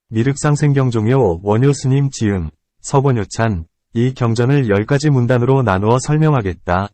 미륵상생경종요 원효스님 지음, 서원효찬. 이 경전을 10가지 문단으로 나누어 설명하겠다.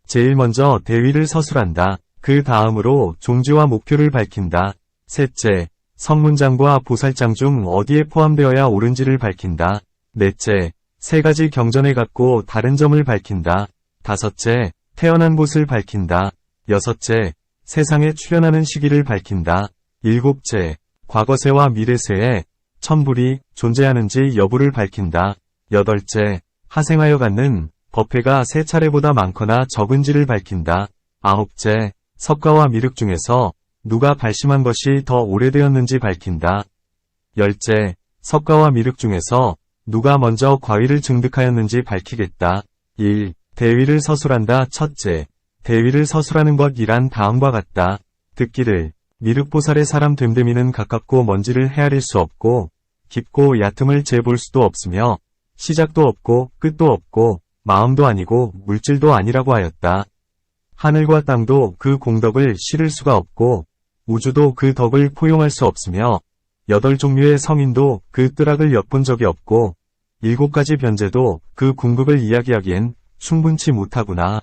제일 먼저 대위를 서술한다. 그 다음으로 종지와 목표를 밝힌다. 셋째, 성문장과 보살장 중 어디에 포함되어야 옳은지를 밝힌다. 넷째, 3가지 경전에 갖고 다른 점을 밝힌다. 다섯째, 태어난 곳을 밝힌다. 여섯째, 세상에 출현하는 시기를 밝힌다. 일곱째, 과거세와 미래세에 천불이 존재하는지 여부를 밝힌다. 여덟째, 하생하여 갖는 법회가 3차례보다 많거나 적은지를 밝힌다. 아홉째, 석가와 미륵 중에서 누가 발심한 것이 더 오래되었는지 밝힌다. 열째, 석가와 미륵 중에서 누가 먼저 과위를 증득하였는지 밝히겠다. 1. 대위를 서술한다. 첫째, 대위를 서술하는 것이란 다음과 같다. 듣기를 미륵보살의 사람 됨됨이는 가깝고 먼지를 헤아릴 수 없고 깊고 얕음을 재볼 수도 없으며 시작도 없고 끝도 없고 마음도 아니고 물질도 아니라고 하였다. 하늘과 땅도 그 공덕을 실을 수가 없고 우주도 그 덕을 포용할 수 없으며 8종류의 성인도 그 뜨락을 엿본 적이 없고 7가지 변제도 그 궁극을 이야기하기엔 충분치 못하구나.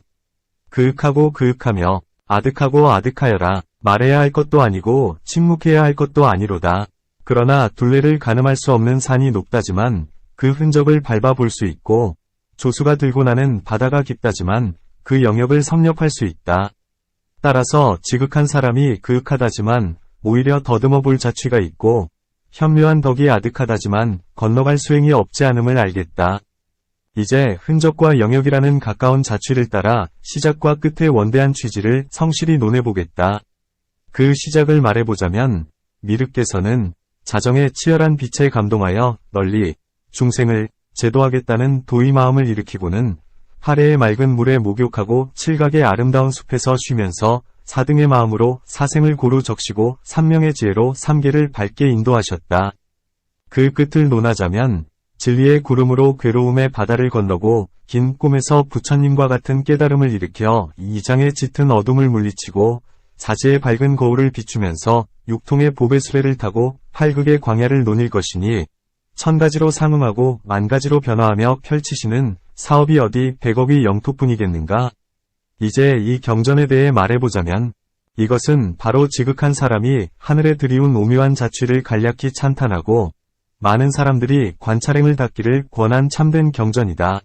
그윽하고 그윽하며 아득하고 아득하여라. 말해야 할 것도 아니고 침묵해야 할 것도 아니로다. 그러나 둘레를 가늠할 수 없는 산이 높다지만 그 흔적을 밟아볼 수 있고 조수가 들고 나는 바다가 깊다지만 그 영역을 섭렵할 수 있다. 따라서 지극한 사람이 그윽하다지만 오히려 더듬어 볼 자취가 있고 현묘한 덕이 아득하다지만 건너갈 수행이 없지 않음을 알겠다. 이제 흔적과 영역이라는 가까운 자취를 따라 시작과 끝의 원대한 취지를 성실히 논해보겠다. 그 시작을 말해보자면 미륵께서는 자정의 치열한 빛에 감동하여 널리 중생을 제도하겠다는 도의 마음을 일으키고는 하래의 맑은 물에 목욕하고 칠각의 아름다운 숲에서 쉬면서 사등의 마음으로 사생을 고루 적시고 삼명의 지혜로 삼계를 밝게 인도하셨다. 그 끝을 논하자면 진리의 구름으로 괴로움의 바다를 건너고 긴 꿈에서 부처님과 같은 깨달음을 일으켜 이장의 짙은 어둠을 물리치고 사지의 밝은 거울을 비추면서 육통의 보배수레를 타고 팔극의 광야를 논일 것이니 1000가지로 상응하고 10,000가지로 변화하며 펼치시는 사업이 어디 100억이 영토뿐이겠는가? 이제 이 경전에 대해 말해보자면 이것은 바로 지극한 사람이 하늘에 들이운 오묘한 자취를 간략히 찬탄하고 많은 사람들이 관찰행을 닦기를 권한 참된 경전이다.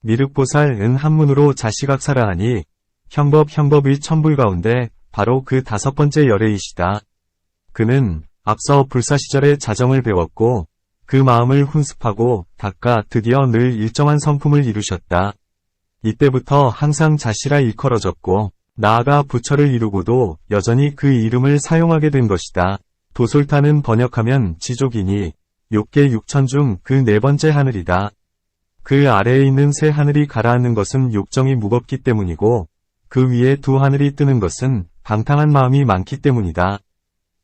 미륵보살 은 한문으로 자시각사라하니 형법의 천불 가운데 바로 그 5번째 열애이시다. 그는 앞서 불사 시절에 자정을 배웠고 그 마음을 훈습하고 닦아 드디어 늘 일정한 성품을 이루셨다. 이때부터 항상 자시라 일컬어졌고 나아가 부처를 이루고도 여전히 그 이름을 사용하게 된 것이다. 도솔타는 번역하면 지족이니 욕계 6천 중 그 4번째 하늘이다. 그 아래에 있는 세 하늘이 가라앉는 것은 욕정이 무겁기 때문이고 그 위에 2 하늘이 뜨는 것은 방탕한 마음이 많기 때문이다.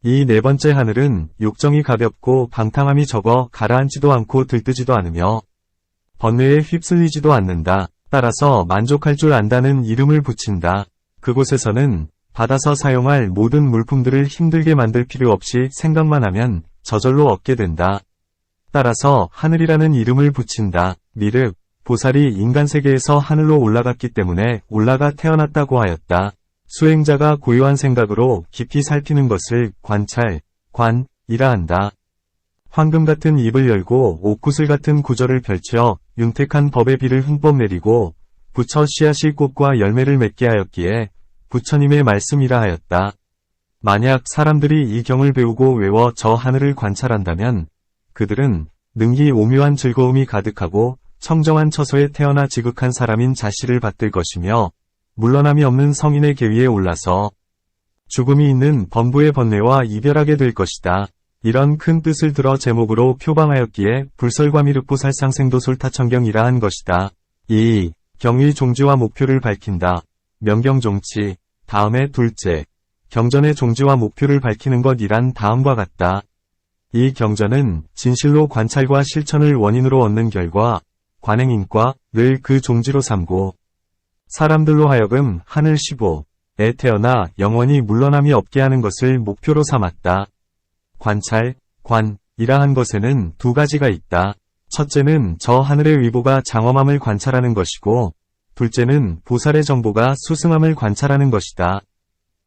이 4번째 하늘은 욕정이 가볍고 방탕함이 적어 가라앉지도 않고 들뜨지도 않으며 번뇌에 휩쓸리지도 않는다. 따라서 만족할 줄 안다는 이름을 붙인다. 그곳에서는 받아서 사용할 모든 물품들을 힘들게 만들 필요 없이 생각만 하면 저절로 얻게 된다. 따라서 하늘이라는 이름을 붙인다. 미륵, 보살이 인간세계에서 하늘로 올라갔기 때문에 올라가 태어났다고 하였다. 수행자가 고요한 생각으로 깊이 살피는 것을 관찰, 관이라 한다. 황금 같은 입을 열고 옥구슬 같은 구절을 펼쳐 윤택한 법의 비를 흠뻑 내리고 부처 씨앗이 꽃과 열매를 맺게 하였기에 부처님의 말씀이라 하였다. 만약 사람들이 이 경을 배우고 외워 저 하늘을 관찰한다면 그들은 능히 오묘한 즐거움이 가득하고 청정한 처소에 태어나 지극한 사람인 자시를 받들 것이며 물러남이 없는 성인의 계위에 올라서 죽음이 있는 범부의 번뇌와 이별하게 될 것이다. 이런 큰 뜻을 들어 제목으로 표방하였기에 불설과미륵보살상생도솔타천경이라 한 것이다. 2. 경의 종지와 목표를 밝힌다. 명경종치. 다음에 둘째. 경전의 종지와 목표를 밝히는 것이란 다음과 같다. 이 경전은 진실로 관찰과 실천을 원인으로 얻는 결과, 관행인과를 그 종지로 삼고 사람들로 하여금 하늘 15에 태어나 영원히 물러남이 없게 하는 것을 목표로 삼았다. 관찰, 이라한 것에는 두 가지가 있다. 첫째는 저 하늘의 위보가 장엄함을 관찰하는 것이고, 둘째는 보살의 정보가 수승함을 관찰하는 것이다.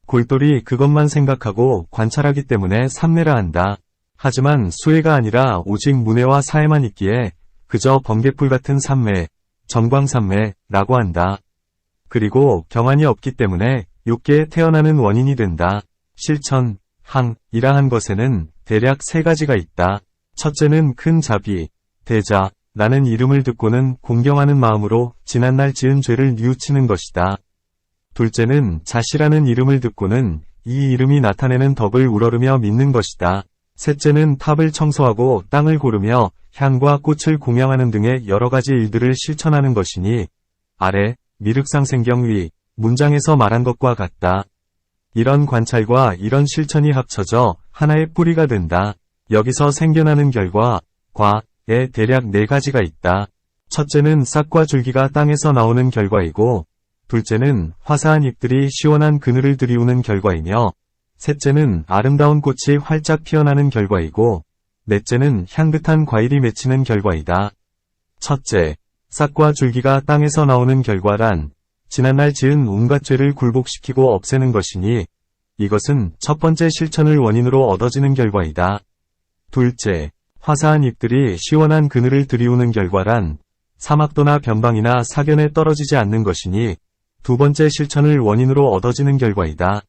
골똘히 그것만 생각하고 관찰하기 때문에 삼매라 한다. 하지만 수해가 아니라 오직 문해와 사해만 있기에 그저 번개불 같은 삼매, 전광삼매라고 한다. 그리고 경안이 없기 때문에 욕계에 태어나는 원인이 된다. 실천, 항이라한 것에는 대략 세 가지가 있다. 첫째는 큰 자비, 대자, 라는 이름을 듣고는 공경하는 마음으로 지난날 지은 죄를 뉘우치는 것이다. 둘째는 자시라는 이름을 듣고는 이 이름이 나타내는 덕을 우러르며 믿는 것이다. 셋째는 탑을 청소하고 땅을 고르며 향과 꽃을 공양하는 등의 여러 가지 일들을 실천하는 것이니 아래 미륵상생경 위 문장에서 말한 것과 같다. 이런 관찰과 이런 실천이 합쳐져 하나의 뿌리가 된다. 여기서 생겨나는 결과, 과에 대략 네 가지가 있다. 첫째는 싹과 줄기가 땅에서 나오는 결과이고, 둘째는 화사한 잎들이 시원한 그늘을 들이우는 결과이며, 셋째는 아름다운 꽃이 활짝 피어나는 결과이고, 넷째는 향긋한 과일이 맺히는 결과이다. 첫째, 싹과 줄기가 땅에서 나오는 결과란 지난날 지은 온갖 죄를 굴복시키고 없애는 것이니 이것은 첫 번째 실천을 원인으로 얻어지는 결과이다. 둘째, 화사한 잎들이 시원한 그늘을 들이우는 결과란 사막도나 변방이나 사견에 떨어지지 않는 것이니 두 번째 실천을 원인으로 얻어지는 결과이다.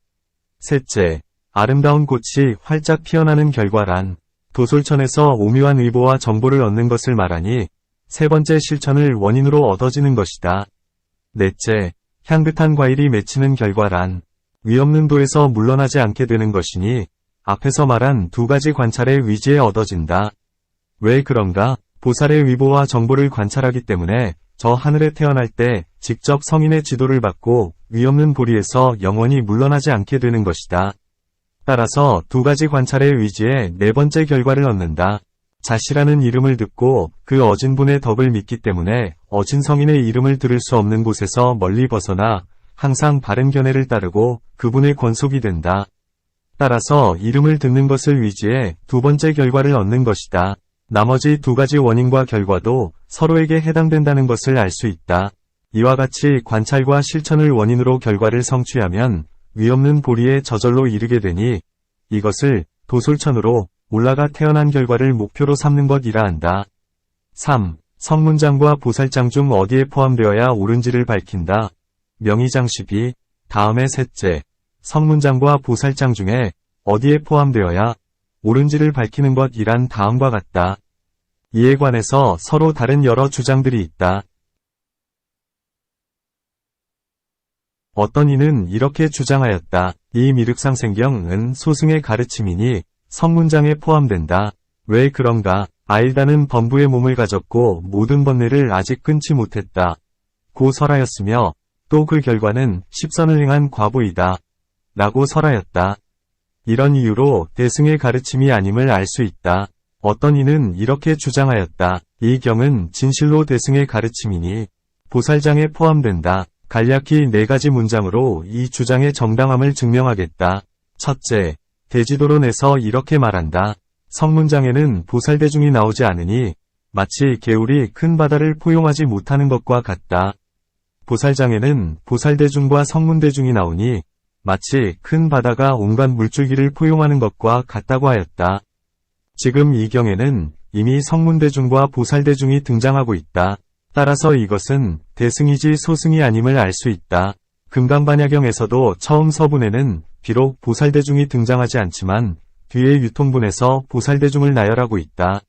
셋째, 아름다운 꽃이 활짝 피어나는 결과란 도솔천에서 오묘한 의보와 정보를 얻는 것을 말하니 세 번째 실천을 원인으로 얻어지는 것이다. 넷째, 향긋한 과일이 맺히는 결과란 위없는 도에서 물러나지 않게 되는 것이니 앞에서 말한 두 가지 관찰의 위지에 얻어진다. 왜 그런가? 보살의 위보와 정보를 관찰하기 때문에 저 하늘에 태어날 때 직접 성인의 지도를 받고 위없는 보리에서 영원히 물러나지 않게 되는 것이다. 따라서 두 가지 관찰의 위지에 네 번째 결과를 얻는다. 자시라는 이름을 듣고 그 어진 분의 덕을 믿기 때문에 어진 성인의 이름을 들을 수 없는 곳에서 멀리 벗어나 항상 바른 견해를 따르고 그분의 권속이 된다. 따라서 이름을 듣는 것을 위지해 두 번째 결과를 얻는 것이다. 나머지 두 가지 원인과 결과도 서로에게 해당된다는 것을 알 수 있다. 이와 같이 관찰과 실천을 원인으로 결과를 성취하면 위없는 보리에 저절로 이르게 되니 이것을 도솔천으로 올라가 태어난 결과를 목표로 삼는 것이라 한다. 3. 성문장과 보살장 중 어디에 포함되어야 옳은지를 밝힌다. 명의장십이 다음에 셋째, 성문장과 보살장 중에 어디에 포함되어야 옳은지를 밝히는 것이란 다음과 같다. 이에 관해서 서로 다른 여러 주장들이 있다. 어떤 이는 이렇게 주장하였다. 이 미륵상생경은 소승의 가르침이니 성문장에 포함된다. 왜 그런가? 아일다는 범부의 몸을 가졌고 모든 번뇌를 아직 끊지 못했다. 고 설하였으며 또 그 결과는 십선을 행한 과보이다. 라고 설하였다. 이런 이유로 대승의 가르침이 아님을 알 수 있다. 어떤 이는 이렇게 주장하였다. 이 경은 진실로 대승의 가르침이니 보살장에 포함된다. 간략히 네 가지 문장으로 이 주장의 정당함을 증명하겠다. 첫째, 대지도론에서 이렇게 말한다. 성문장에는 보살대중이 나오지 않으니 마치 개울이 큰 바다를 포용하지 못하는 것과 같다. 보살장에는 보살대중과 성문대중이 나오니 마치 큰 바다가 온갖 물줄기를 포용하는 것과 같다고 하였다. 지금 이 경에는 이미 성문대중과 보살대중이 등장하고 있다. 따라서 이것은 대승이지 소승이 아님을 알 수 있다. 금강반야경에서도 처음 서분에는 비록 보살대중이 등장하지 않지만 뒤에 유통분에서 보살대중을 나열하고 있다.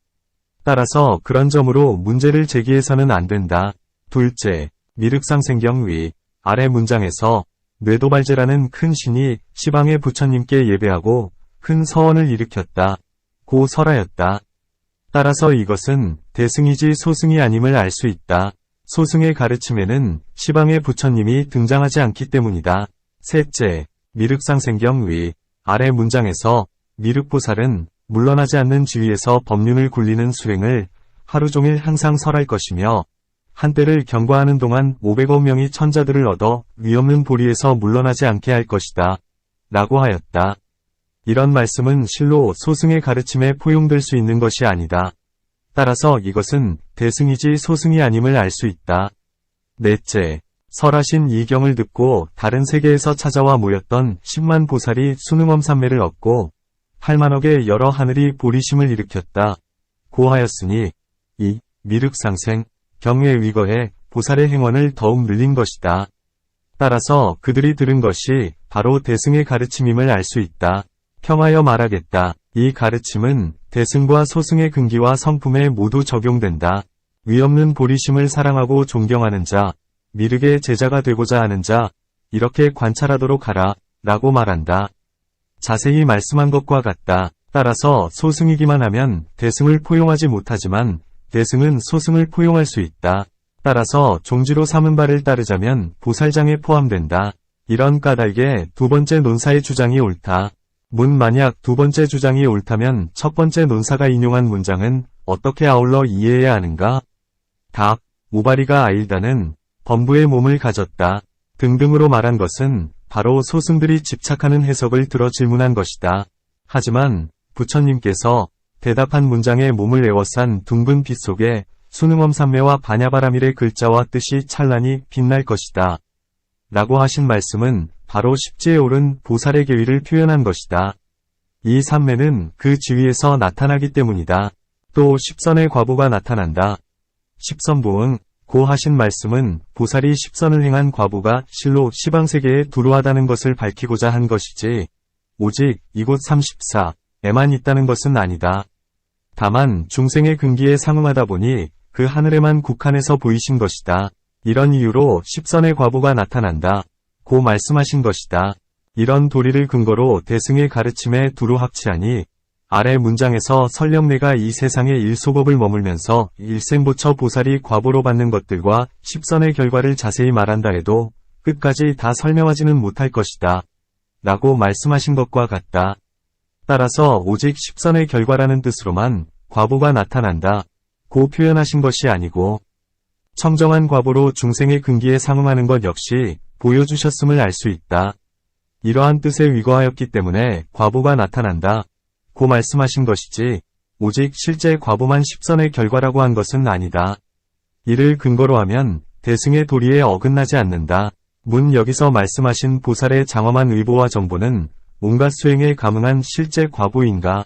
따라서 그런 점으로 문제를 제기해서는 안 된다. 둘째, 미륵상생경 위 아래 문장에서 뇌도발제라는 큰 신이 시방의 부처님께 예배하고 큰 서원을 일으켰다. 고 설하였다. 따라서 이것은 대승이지 소승이 아님을 알 수 있다. 소승의 가르침에는 시방의 부처님이 등장하지 않기 때문이다. 셋째, 미륵상생경 위 아래 문장에서 미륵보살은 물러나지 않는 지위에서 법륜을 굴리는 수행을 하루 종일 항상 설할 것이며 한때를 경과하는 동안 500억 명의 천자들을 얻어 위없는 보리에서 물러나지 않게 할 것이다. 라고 하였다. 이런 말씀은 실로 소승의 가르침에 포용될 수 있는 것이 아니다. 따라서 이것은 대승이지 소승이 아님을 알 수 있다. 넷째, 설하신 이 경을 듣고 다른 세계에서 찾아와 모였던 10만 보살이 순응엄삼매를 얻고 8만억의 여러 하늘이 보리심을 일으켰다. 고하였으니 이 미륵상생 경에 위거해 보살의 행원을 더욱 늘린 것이다. 따라서 그들이 들은 것이 바로 대승의 가르침임을 알 수 있다. 평하여 말하겠다. 이 가르침은 대승과 소승의 근기와 성품에 모두 적용된다. 위없는 보리심을 사랑하고 존경하는 자, 미륵의 제자가 되고자 하는 자, 이렇게 관찰하도록 하라, 라고 말한다. 자세히 말씀한 것과 같다. 따라서 소승이기만 하면 대승을 포용하지 못하지만 대승은 소승을 포용할 수 있다. 따라서 종지로 삼은 바를 따르자면 보살장에 포함된다. 이런 까닭에 두 번째 논사의 주장이 옳다. 만약 두 번째 주장이 옳다면 첫 번째 논사가 인용한 문장은 어떻게 아울러 이해해야 하는가? 답, 우바리가 아일다는 범부의 몸을 가졌다. 등등으로 말한 것은 바로 소승들이 집착하는 해석을 들어 질문한 것이다. 하지만 부처님께서 대답한 문장에 몸을 에워싼 둥근 빛 속에 순응엄삼매와 반야바라밀의 글자와 뜻이 찬란히 빛날 것이다. 라고 하신 말씀은 바로 십지에 오른 보살의 계위를 표현한 것이다. 이 삼매는 그 지위에서 나타나기 때문이다. 또 십선의 과보가 나타난다. 십선보응, 고 하신 말씀은 보살이 십선을 행한 과보가 실로 시방세계에 두루하다는 것을 밝히고자 한 것이지 오직 이곳 34에만 있다는 것은 아니다. 다만 중생의 근기에 상응하다 보니 그 하늘에만 국한해서 보이신 것이다. 이런 이유로 십선의 과보가 나타난다. 고 말씀하신 것이다. 이런 도리를 근거로 대승의 가르침에 두루 합치하니 아래 문장에서 설령 내가 이 세상의 일소법을 머물면서 일생보처 보살이 과보로 받는 것들과 십선의 결과를 자세히 말한다 해도 끝까지 다 설명하지는 못할 것이다. 라고 말씀하신 것과 같다. 따라서 오직 십선의 결과라는 뜻으로만 과보가 나타난다. 고 표현하신 것이 아니고 청정한 과보로 중생의 근기에 상응하는 것 역시 보여주셨음을 알 수 있다. 이러한 뜻에 위거하였기 때문에 과보가 나타난다. 고 말씀하신 것이지 오직 실제 과보만 십선의 결과라고 한 것은 아니다. 이를 근거로 하면 대승의 도리에 어긋나지 않는다. 여기서 말씀하신 보살의 장엄한 의보와 정보는 온갖 수행에 감응한 실제 과보인가?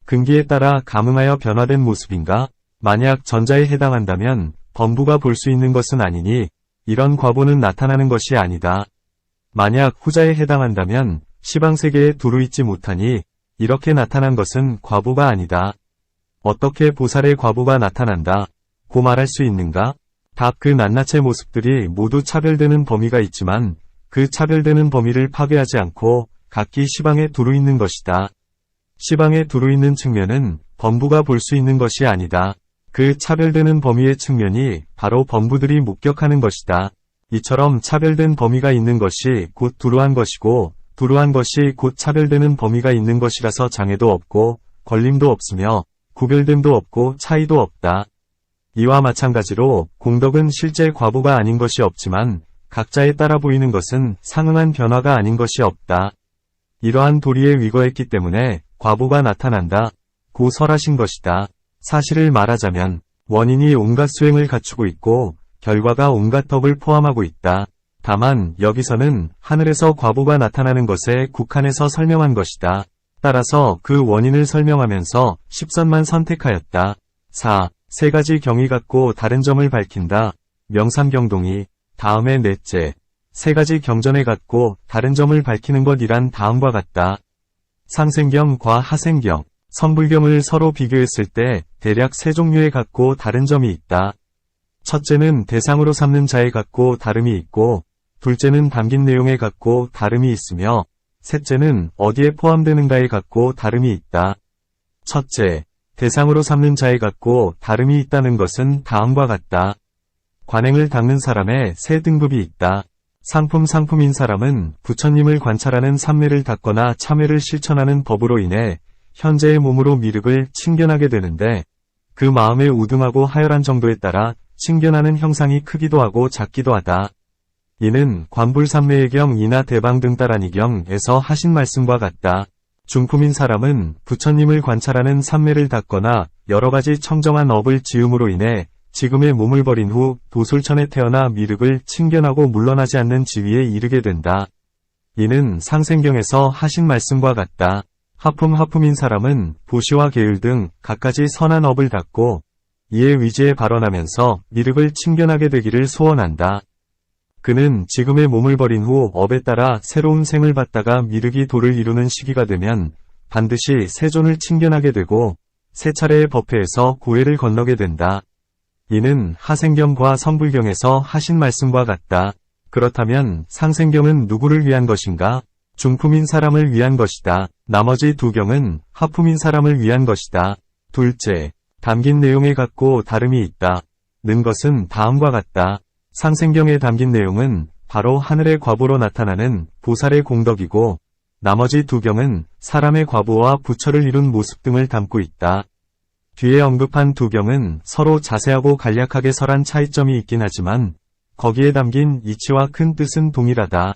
근기에 따라 감응하여 변화된 모습인가? 만약 전자에 해당한다면 범부가 볼 수 있는 것은 아니니 이런 과보는 나타나는 것이 아니다. 만약 후자에 해당한다면 시방세계에 두루 있지 못하니 이렇게 나타난 것은 과보가 아니다. 어떻게 보살의 과보가 나타난다? 고 말할 수 있는가? 답, 그 낱낱의 모습들이 모두 차별되는 범위가 있지만 그 차별되는 범위를 파괴하지 않고 각기 시방에 두루 있는 것이다. 시방에 두루 있는 측면은 범부가 볼 수 있는 것이 아니다. 그 차별되는 범위의 측면이 바로 범부들이 목격하는 것이다. 이처럼 차별된 범위가 있는 것이 곧 두루한 것이고 두루한 것이 곧 차별되는 범위가 있는 것이라서 장애도 없고 걸림도 없으며 구별됨도 없고 차이도 없다. 이와 마찬가지로 공덕은 실제 과보가 아닌 것이 없지만 각자에 따라 보이는 것은 상응한 변화가 아닌 것이 없다. 이러한 도리에 위거했기 때문에 과보가 나타난다. 고 설하신 것이다. 사실을 말하자면 원인이 온갖 수행을 갖추고 있고 결과가 온갖 덕을 포함하고 있다. 다만 여기서는 하늘에서 과보가 나타나는 것에 국한해서 설명한 것이다. 따라서 그 원인을 설명하면서 십선만 선택하였다. 4. 세 가지 경이 갖고 다른 점을 밝힌다. 명삼경동이. 다음에 넷째. 세 가지 경전에 갖고 다른 점을 밝히는 것이란 다음과 같다. 상생경과 하생경, 선불경을 서로 비교했을 때 대략 세 종류에 갖고 다른 점이 있다. 첫째는 대상으로 삼는 자에 갖고 다름이 있고, 둘째는 담긴 내용에 갖고 다름이 있으며, 셋째는 어디에 포함되는가에 갖고 다름이 있다. 첫째, 대상으로 삼는 자에 갖고 다름이 있다는 것은 다음과 같다. 관행을 닦는 사람의 세 등급이 있다. 상품인 사람은 부처님을 관찰하는 삼매를 닦거나 참회를 실천하는 법으로 인해 현재의 몸으로 미륵을 칭견하게 되는데 그 마음의 우등하고 하열한 정도에 따라 칭견하는 형상이 크기도 하고 작기도 하다. 이는 관불삼매의 경이나 대방 등 따라니 경에서 하신 말씀과 같다. 중품인 사람은 부처님을 관찰하는 삼매를 닦거나 여러가지 청정한 업을 지음으로 인해 지금의 몸을 버린 후 도솔천에 태어나 미륵을 칭견하고 물러나지 않는 지위에 이르게 된다. 이는 상생경에서 하신 말씀과 같다. 하품인 사람은 보시와 계율 등 갖가지 선한 업을 닦고 이에 위지에 발언하면서 미륵을 칭견하게 되기를 소원한다. 그는 지금의 몸을 버린 후 업에 따라 새로운 생을 받다가 미륵이 도를 이루는 시기가 되면 반드시 세존을 칭견하게 되고 세 차례의 법회에서 고해를 건너게 된다. 이는 하생경과 성불경에서 하신 말씀과 같다. 그렇다면 상생경은 누구를 위한 것인가? 중품인 사람을 위한 것이다. 나머지 두 경은 하품인 사람을 위한 것이다. 둘째, 담긴 내용에 같고 다름이 있다. 는 것은 다음과 같다. 상생경에 담긴 내용은 바로 하늘의 과보로 나타나는 보살의 공덕이고 나머지 두 경은 사람의 과보와 부처를 이룬 모습 등을 담고 있다. 뒤에 언급한 두 경은 서로 자세하고 간략하게 설한 차이점이 있긴 하지만 거기에 담긴 이치와 큰 뜻은 동일하다.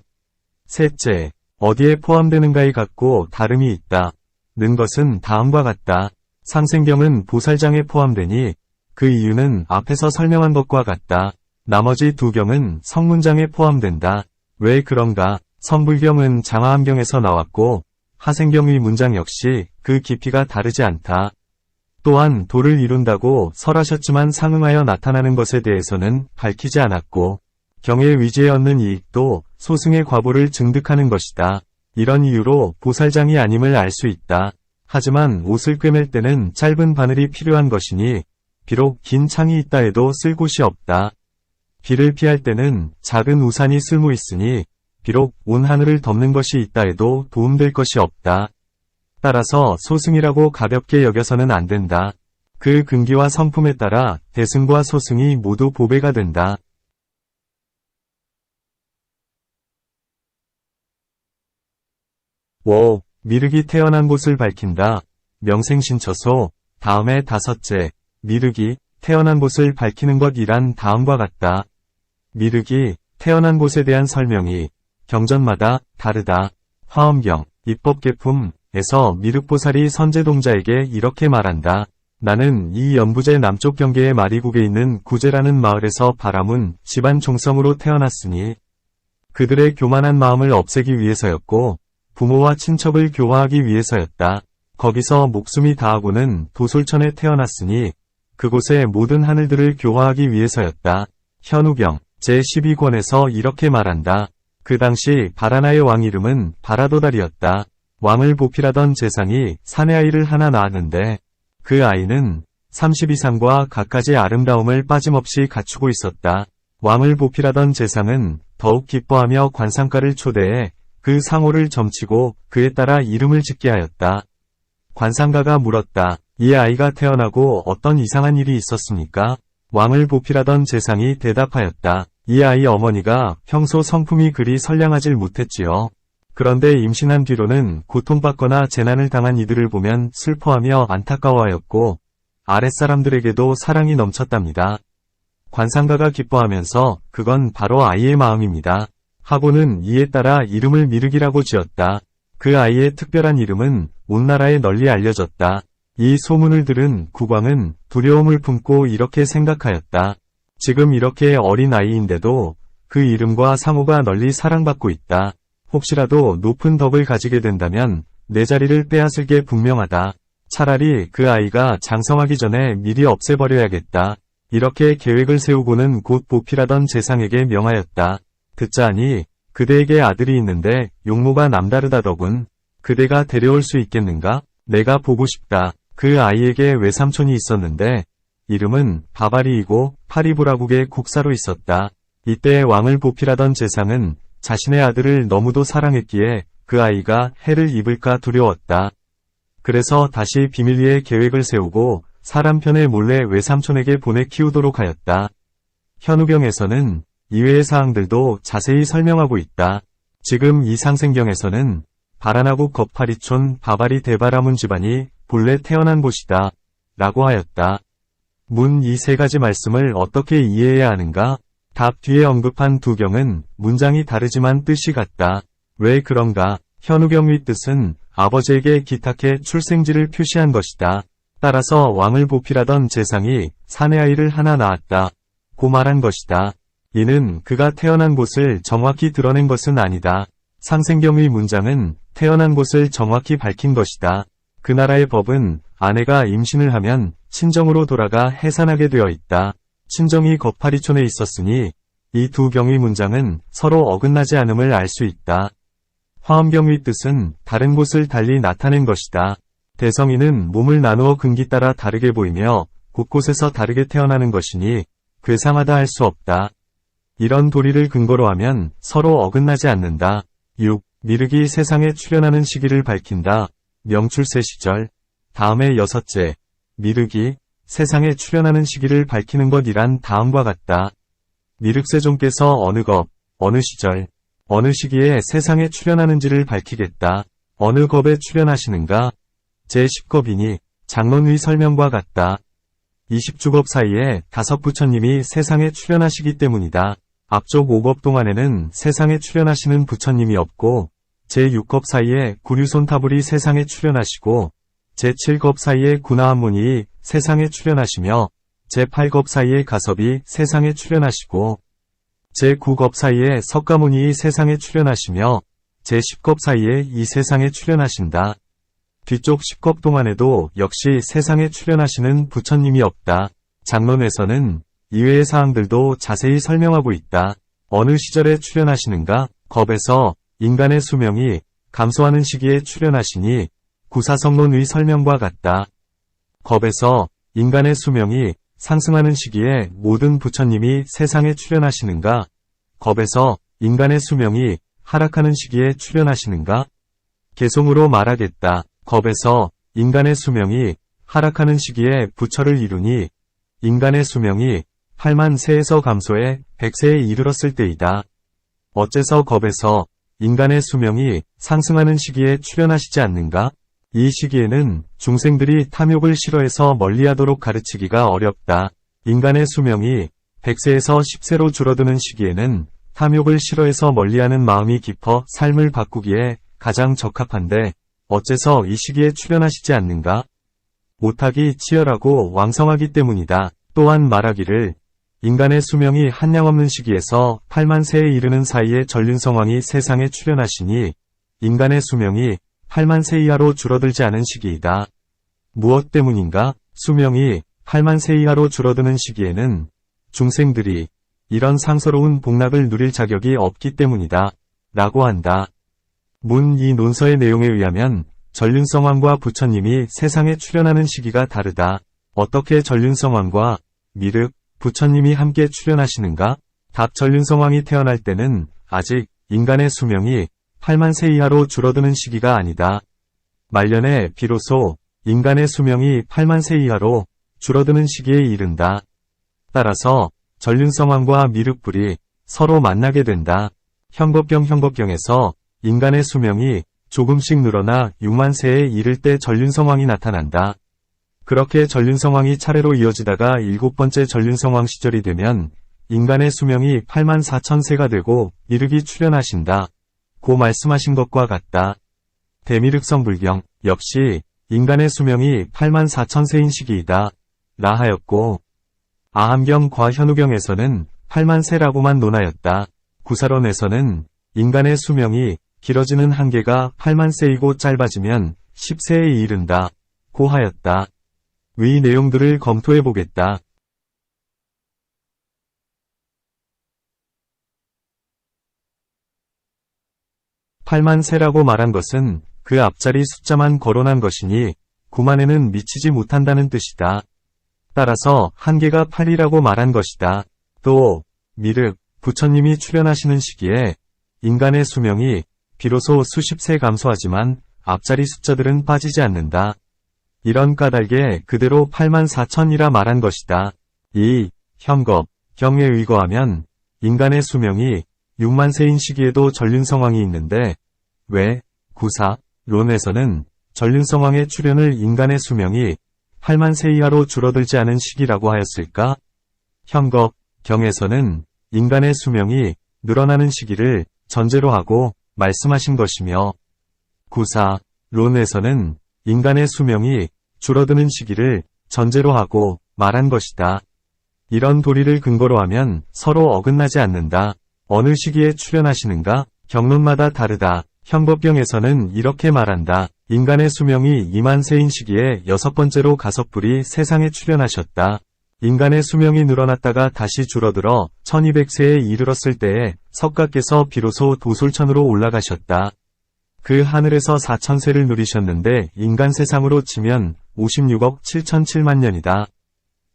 셋째, 어디에 포함되는가에 같고 다름이 있다. 는 것은 다음과 같다. 상생경은 보살장에 포함되니 그 이유는 앞에서 설명한 것과 같다. 나머지 두 경은 성문장에 포함된다. 왜 그런가? 성불경은 장화암경에서 나왔고 하생경의 문장 역시 그 깊이가 다르지 않다. 또한 도를 이룬다고 설하셨지만 상응하여 나타나는 것에 대해서는 밝히지 않았고 경의 위지에 얻는 이익도 소승의 과보를 증득하는 것이다. 이런 이유로 보살장이 아님을 알 수 있다. 하지만 옷을 꿰맬 때는 짧은 바늘이 필요한 것이니 비록 긴 창이 있다 해도 쓸 곳이 없다. 비를 피할 때는 작은 우산이 쓸모 있으니 비록 온 하늘을 덮는 것이 있다 해도 도움될 것이 없다. 따라서 소승이라고 가볍게 여겨서는 안 된다. 그 근기와 성품에 따라 대승과 소승이 모두 보배가 된다. 5. 미륵이 태어난 곳을 밝힌다. 명생신처소. 다음에 다섯째, 미륵이 태어난 곳을 밝히는 것이란 다음과 같다. 미륵이 태어난 곳에 대한 설명이 경전마다 다르다. 화엄경, 입법계품에서 미륵보살이 선제동자에게 이렇게 말한다. 나는 이 연부제 남쪽 경계의 마리국에 있는 구제라는 마을에서 바라문 집안 종성으로 태어났으니 그들의 교만한 마음을 없애기 위해서였고 부모와 친척을 교화하기 위해서였다. 거기서 목숨이 다하고는 도솔천에 태어났으니 그곳의 모든 하늘들을 교화하기 위해서였다. 현우경 제12권에서 이렇게 말한다. 그 당시 바라나의 왕 이름은 바라도달이었다. 왕을 보필하던 재상이 사내 아이를 하나 낳았는데 그 아이는 32상과 갖가지 아름다움을 빠짐없이 갖추고 있었다. 왕을 보필하던 재상은 더욱 기뻐하며 관상가를 초대해 그 상호를 점치고 그에 따라 이름을 짓게 하였다. 관상가가 물었다. 이 아이가 태어나고 어떤 이상한 일이 있었습니까? 왕을 보필하던 재상이 대답하였다. 이 아이 어머니가 평소 성품이 그리 선량하질 못했지요. 그런데 임신한 뒤로는 고통받거나 재난을 당한 이들을 보면 슬퍼하며 안타까워하였고 아랫사람들에게도 사랑이 넘쳤답니다. 관상가가 기뻐하면서 그건 바로 아이의 마음입니다. 하고는 이에 따라 이름을 미륵이라고 지었다. 그 아이의 특별한 이름은 온 나라에 널리 알려졌다. 이 소문을 들은 국왕은 두려움을 품고 이렇게 생각하였다. 지금 이렇게 어린 아이인데도 그 이름과 상호가 널리 사랑받고 있다. 혹시라도 높은 덕을 가지게 된다면 내 자리를 빼앗을 게 분명하다. 차라리 그 아이가 장성하기 전에 미리 없애버려야겠다. 이렇게 계획을 세우고는 곧 보필하던 재상에게 명하였다. 듣자하니 그대에게 아들이 있는데 용모가 남다르다더군. 그대가 데려올 수 있겠는가? 내가 보고 싶다. 그 아이에게 외삼촌이 있었는데 이름은 바바리이고 파리부라국의 국사로 있었다. 이때 왕을 보필하던 재상은 자신의 아들을 너무도 사랑했기에 그 아이가 해를 입을까 두려웠다. 그래서 다시 비밀리에 계획을 세우고 사람 편에 몰래 외삼촌에게 보내 키우도록 하였다. 현우경에서는 이외의 사항들도 자세히 설명하고 있다. 지금 이 상생경에서는 바라나국 겁파리촌 바바리 대바라문 집안이 본래 태어난 곳이다. 라고 하였다. 문 이 세 가지 말씀을 어떻게 이해해야 하는가? 답 뒤에 언급한 두 경은 문장이 다르지만 뜻이 같다. 왜 그런가? 현우경의 뜻은 아버지에게 기탁해 출생지를 표시한 것이다. 따라서 왕을 보필하던 재상이 사내 아이를 하나 낳았다. 고 말한 것이다. 이는 그가 태어난 곳을 정확히 드러낸 것은 아니다. 상생경의 문장은 태어난 곳을 정확히 밝힌 것이다. 그 나라의 법은 아내가 임신을 하면 친정으로 돌아가 해산하게 되어 있다. 친정이 거파리촌에 있었으니 이 두 경의 문장은 서로 어긋나지 않음을 알 수 있다. 화엄경의 뜻은 다른 곳을 달리 나타낸 것이다. 대성이는 몸을 나누어 근기 따라 다르게 보이며 곳곳에서 다르게 태어나는 것이니 괴상하다 할 수 없다. 이런 도리를 근거로 하면 서로 어긋나지 않는다. 6. 미륵이 세상에 출현하는 시기를 밝힌다. 명출세 시절. 다음에 여섯째. 미륵이 세상에 출현하는 시기를 밝히는 것이란 다음과 같다. 미륵세종께서 어느 것, 어느 시절, 어느 시기에 세상에 출현하는지를 밝히겠다. 어느 겁에 출현하시는가? 제10겁이니 장론의 설명과 같다. 20주겁 사이에 5부처님이 세상에 출현하시기 때문이다. 앞쪽 5겁 동안에는 세상에 출현하시는 부처님이 없고 제6겁 사이에 구류손타불이 세상에 출현하시고 제7겁 사이에 구나한문이 세상에 출현하시며 제8겁 사이에 가섭이 세상에 출현하시고 제9겁 사이에 석가모니이 세상에 출현하시며 제10겁 사이에 이 세상에 출현하신다. 뒤쪽 10겁 동안에도 역시 세상에 출현하시는 부처님이 없다. 장론에서는 이외의 사항들도 자세히 설명하고 있다. 어느 시절에 출현하시는가? 겁에서 인간의 수명이 감소하는 시기에 출현하시니 구사성론의 설명과 같다. 겁에서 인간의 수명이 상승하는 시기에 모든 부처님이 세상에 출현하시는가? 겁에서 인간의 수명이 하락하는 시기에 출현하시는가? 개송으로 말하겠다. 겁에서 인간의 수명이 하락하는 시기에 부처를 이루니 인간의 수명이 8만 세에서 감소해 100세에 이르렀을 때이다. 어째서 겁에서 인간의 수명이 상승하는 시기에 출현하시지 않는가? 이 시기에는 중생들이 탐욕을 싫어해서 멀리하도록 가르치기가 어렵다. 인간의 수명이 100세에서 10세로 줄어드는 시기에는 탐욕을 싫어해서 멀리하는 마음이 깊어 삶을 바꾸기에 가장 적합한데 어째서 이 시기에 출현하시지 않는가? 오탁이 치열하고 왕성하기 때문이다. 또한 말하기를 인간의 수명이 한량없는 시기에서 8만 세에 이르는 사이에 전륜성왕이 세상에 출현하시니 인간의 수명이 8만 세 이하로 줄어들지 않은 시기이다. 무엇 때문인가? 수명이 8만 세 이하로 줄어드는 시기에는 중생들이 이런 상서로운 복락을 누릴 자격이 없기 때문이다. 라고 한다. 이 논서의 내용에 의하면 전륜성왕과 부처님이 세상에 출현하는 시기가 다르다. 어떻게 전륜성왕과 미륵, 부처님이 함께 출현하시는가? 답 전륜성왕이 태어날 때는 아직 인간의 수명이 8만 세 이하로 줄어드는 시기가 아니다. 말년에 비로소 인간의 수명이 8만 세 이하로 줄어드는 시기에 이른다. 따라서 전륜성왕과 미륵불이 서로 만나게 된다. 형법경에서 인간의 수명이 조금씩 늘어나 6만 세에 이를 때 전륜성왕이 나타난다. 그렇게 전륜성왕이 차례로 이어지다가 7번째 전륜성왕 시절이 되면 인간의 수명이 8만 4천 세가 되고 미륵이 출현하신다. 고 말씀하신 것과 같다. 대미륵성불경 역시 인간의 수명이 8만 4천 세인 시기이다. 라 하였고 아함경과 현우경에서는 8만 세라고만 논하였다. 구사론에서는 인간의 수명이 길어지는 한계가 8만 세이고 짧아지면 10세에 이른다. 고 하였다. 위 내용들을 검토해보겠다. 8만 세라고 말한 것은 그 앞자리 숫자만 거론한 것이니 9만에는 미치지 못한다는 뜻이다. 따라서 한계가 8이라고 말한 것이다. 또 미륵, 부처님이 출현하시는 시기에 인간의 수명이 비로소 수십 세 감소하지만 앞자리 숫자들은 빠지지 않는다. 이런 까닭에 그대로 8만 4천이라 말한 것이다. 이 현겁, 경에 의거하면 인간의 수명이 6만 세인 시기에도 전륜성왕이 있는데 왜 구사론에서는 전륜성왕의 출현을 인간의 수명이 8만 세 이하로 줄어들지 않은 시기라고 하였을까? 현겁, 경에서는 인간의 수명이 늘어나는 시기를 전제로 하고 말씀하신 것이며 론에서는 인간의 수명이 줄어드는 시기를 전제로 하고 말한 것이다. 이런 도리를 근거로 하면 서로 어긋나지 않는다. 어느 시기에 출현하시는가? 경론마다 다르다. 현법경에서는 이렇게 말한다. 인간의 수명이 2만 세인 시기에 6번째로 가섭불이 세상에 출현하셨다. 인간의 수명이 늘어났다가 다시 줄어들어 1200세에 이르렀을 때에 석가께서 비로소 도솔천으로 올라가셨다. 그 하늘에서 4000세를 누리셨는데 인간 세상으로 치면 56억 7007만 년이다.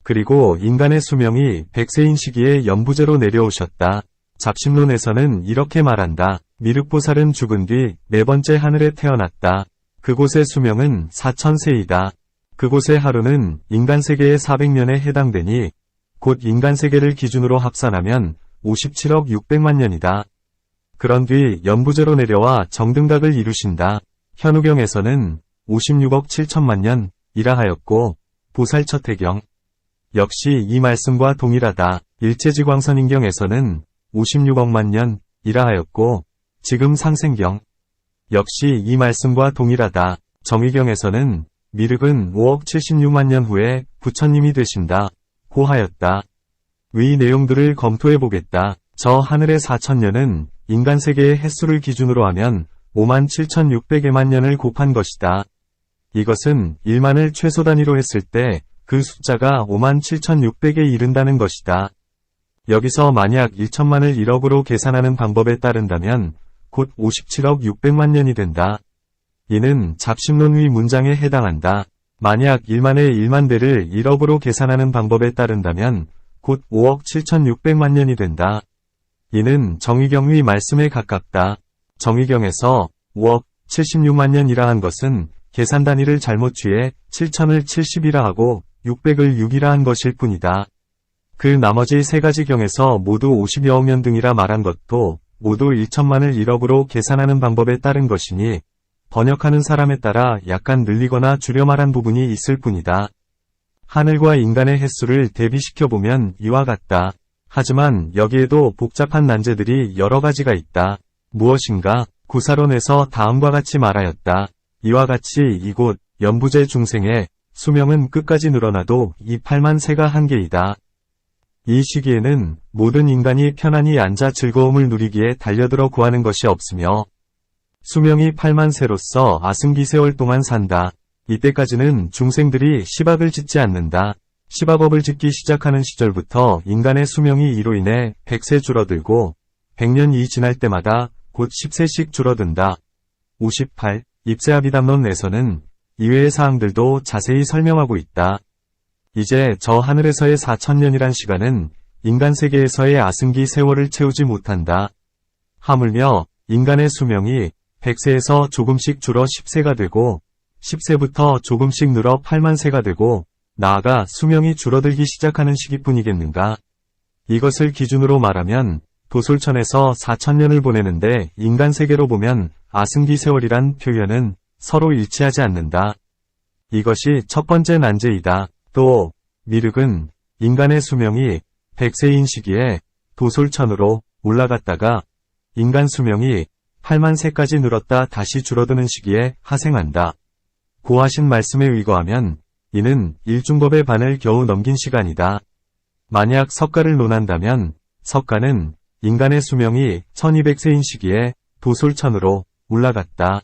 그리고 인간의 수명이 100세인 시기에 연부제로 내려오셨다. 잡심론에서는 이렇게 말한다. 미륵보살은 죽은 뒤 4번째 하늘에 태어났다. 그곳의 수명은 4000세이다. 그곳의 하루는 인간세계의 400년에 해당되니 곧 인간세계를 기준으로 합산하면 57억 600만 년이다. 그런 뒤 연부제로 내려와 정등각을 이루신다. 현우경에서는 56억 7천만 년이라 하였고 보살처태경 역시 이 말씀과 동일하다. 일체지광선인경에서는 56억만 년이라 하였고 지금 상생경 역시 이 말씀과 동일하다. 정의경에서는 미륵은 5억 76만 년 후에 부처님이 되신다. 고 하였다. 위 내용들을 검토해보겠다. 저 하늘의 4000년은 인간세계의 횟수를 기준으로 하면 5만 7600여만 년을 곱한 것이다. 이것은 1만을 최소 단위로 했을 때 그 숫자가 5만 7600에 이른다는 것이다. 여기서 만약 1천만을 1억으로 계산하는 방법에 따른다면 곧 57억 600만 년이 된다. 이는 잡심론 위 문장에 해당한다. 만약 1만의 1만 대를 1억으로 계산하는 방법에 따른다면 곧 5억 7600만 년이 된다. 이는 정의경 위 말씀에 가깝다. 정의경에서 5억 76만 년이라 한 것은 계산 단위를 잘못 취해 7000을 70이라 하고 600을 6이라 한 것일 뿐이다. 그 나머지 세 가지 경에서 모두 50여억 년 등이라 말한 것도 모두 1천만을 1억으로 계산하는 방법에 따른 것이니 번역하는 사람에 따라 약간 늘리거나 줄여 말한 부분이 있을 뿐이다. 하늘과 인간의 횟수를 대비시켜보면 이와 같다. 하지만 여기에도 복잡한 난제들이 여러 가지가 있다. 무엇인가? 구사론에서 다음과 같이 말하였다. 이와 같이 이곳 연부제 중생의 수명은 끝까지 늘어나도 이 8만 세가 한계이다. 이 시기에는 모든 인간이 편안히 앉아 즐거움을 누리기에 달려들어 구하는 것이 없으며 수명이 8만 세로서 아승기 세월 동안 산다. 이때까지는 중생들이 시박을 짓지 않는다. 시박업을 짓기 시작하는 시절부터 인간의 수명이 이로 인해 100세 줄어들고 100년이 지날 때마다 곧 10세씩 줄어든다. 58. 입세아비담론에서는 이외의 사항들도 자세히 설명하고 있다. 이제 저 하늘에서의 4000년이란 시간은 인간 세계에서의 아승기 세월을 채우지 못한다. 하물며 인간의 수명이 100세에서 조금씩 줄어 10세가 되고 10세부터 조금씩 늘어 8만 세가 되고 나아가 수명이 줄어들기 시작하는 시기뿐이겠는가. 이것을 기준으로 말하면 도솔천에서 4000년을 보내는데 인간 세계로 보면 아승기 세월이란 표현은 서로 일치하지 않는다. 이것이 첫 번째 난제이다. 또 미륵은 인간의 수명이 100세인 시기에 도솔천으로 올라갔다가 인간 수명이 8만 세까지 늘었다 다시 줄어드는 시기에 하생한다. 고 하신 말씀에 의거하면 이는 일중법의 반을 겨우 넘긴 시간이다. 만약 석가를 논한다면 석가는 인간의 수명이 1200세인 시기에 도솔천으로 올라갔다.